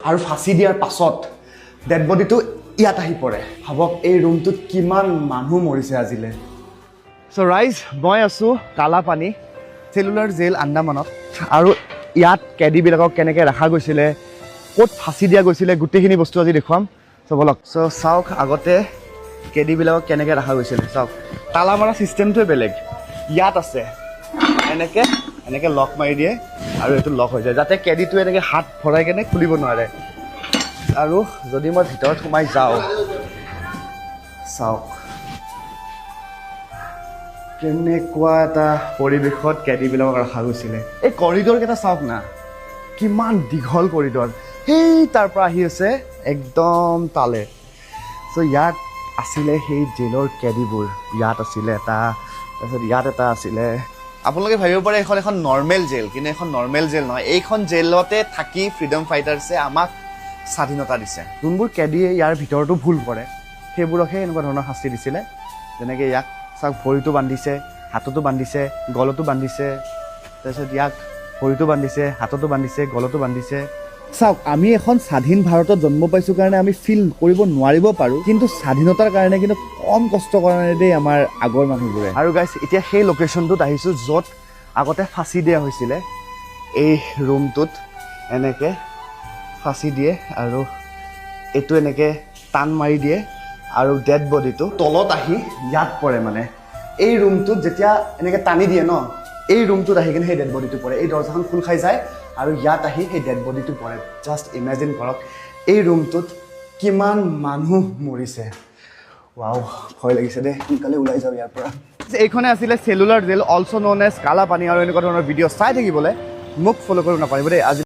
আৰু ফাঁচি দিয়াৰ পাছত ডেড বডিটো ইয়াত আহি পৰে। ভাবক এই ৰুমটোত কিমান মানুহ মৰিছে আজিলৈ। চ' ৰাইজ, মই আছোঁ কালাপানী চেলুলাৰ জেল আন্দামানত, আৰু ইয়াত কেদিবিলাকক কেনেকৈ ৰখা গৈছিলে, ক'ত ফাঁচি দিয়া গৈছিলে, গোটেইখিনি বস্তু আজি দেখুৱাম। চ' বলক। চ' চাওক আগতে কেদিবিলাকক কেনেকৈ ৰখা গৈছিলে। চাওক, তালা মৰা ছিষ্টেমটোৱে বেলেগ। ইয়াত আছে এনেকৈ লক মাৰি দিয়ে আৰু এইটো লক হৈ যায়, যাতে কেদিটো এনেকৈ হাত ভৰাই কেনে খুলিব নোৱাৰে। আৰু যদি মই ভিতৰত সোমাই যাওঁ, চাওক কেনেকুৱা এটা পৰিৱেশত কেদিবিলাকক ৰখা গৈছিলে। এই কৰিডৰকেইটা চাওক না, কিমান দীঘল কৰিডৰ, সেই তাৰ পৰা আহি আছে একদম তালে। চ' ইয়াত আছিলে সেই জেলৰ কেদিবোৰ, ইয়াত আছিলে এটা, তাৰপিছত ইয়াত এটা আছিলে। আপোনালোকে ভাবিব পাৰে এইখন এখন নৰ্মেল জেল, কিন্তু এখন নৰ্মেল জেল নহয়। এইখন জেলতে থাকি ফ্ৰীডম ফাইটাৰ্ছে আমাক স্বাধীনতা দিছে। যোনবোৰ কেদিয়ে ইয়াৰ ভিতৰতো ভুল কৰে সেইবোৰকহে এনেকুৱা ধৰণৰ শাস্তি দিছিলে। যেনেকৈ ইয়াক চাওক, ভৰিটো বান্ধিছে, হাততো বান্ধিছে, গলতো বান্ধিছে, তাৰপিছত ইয়াক ভৰিটো বান্ধিছে, হাততো বান্ধিছে, গলতো বান্ধিছে। চাওক, আমি এখন স্বাধীন ভাৰতত জন্ম পাইছোঁ কাৰণে আমি ফিল কৰিব নোৱাৰিব পাৰোঁ, কিন্তু স্বাধীনতাৰ কাৰণে কিন্তু কম কষ্ট কৰা নাই দেই আমাৰ আগৰ মানুহবোৰে। আৰু গাইছ, এতিয়া সেই লোকেশ্যনটোত আহিছোঁ য'ত আগতে ফাঁচি দিয়া হৈছিলে। এই ৰুমটোত এনেকৈ ফাঁচি দিয়ে আৰু এইটো এনেকৈ টান মাৰি দিয়ে আৰু ডেড বডিটো তলত আহি ইয়াত পৰে। মানে এই ৰুমটোত যেতিয়া এনেকৈ টানি দিয়ে ন, এই ৰুমটোত আহি কিনে সেই ডেড বডিটো পৰে। এই দৰ্জাখন খোল খাই যায় আৰু ইয়াত আহি সেই ডেড বডিটো পৰে। জাষ্ট ইমেজিন কৰক এই ৰুমটোত কিমান মানুহ মৰিছে। ৱাও, ভয় লাগিছে দেই, সোনকালে ওলাই যাওঁ ইয়াৰ পৰা। এইখনে আছিলে cellular jail, also' known as Kalapani. আৰু এনেকুৱা ধৰণৰ ভিডিঅ' চাই থাকিবলৈ মোক ফ'ল' কৰিব নাপাৰিব দেই। আজি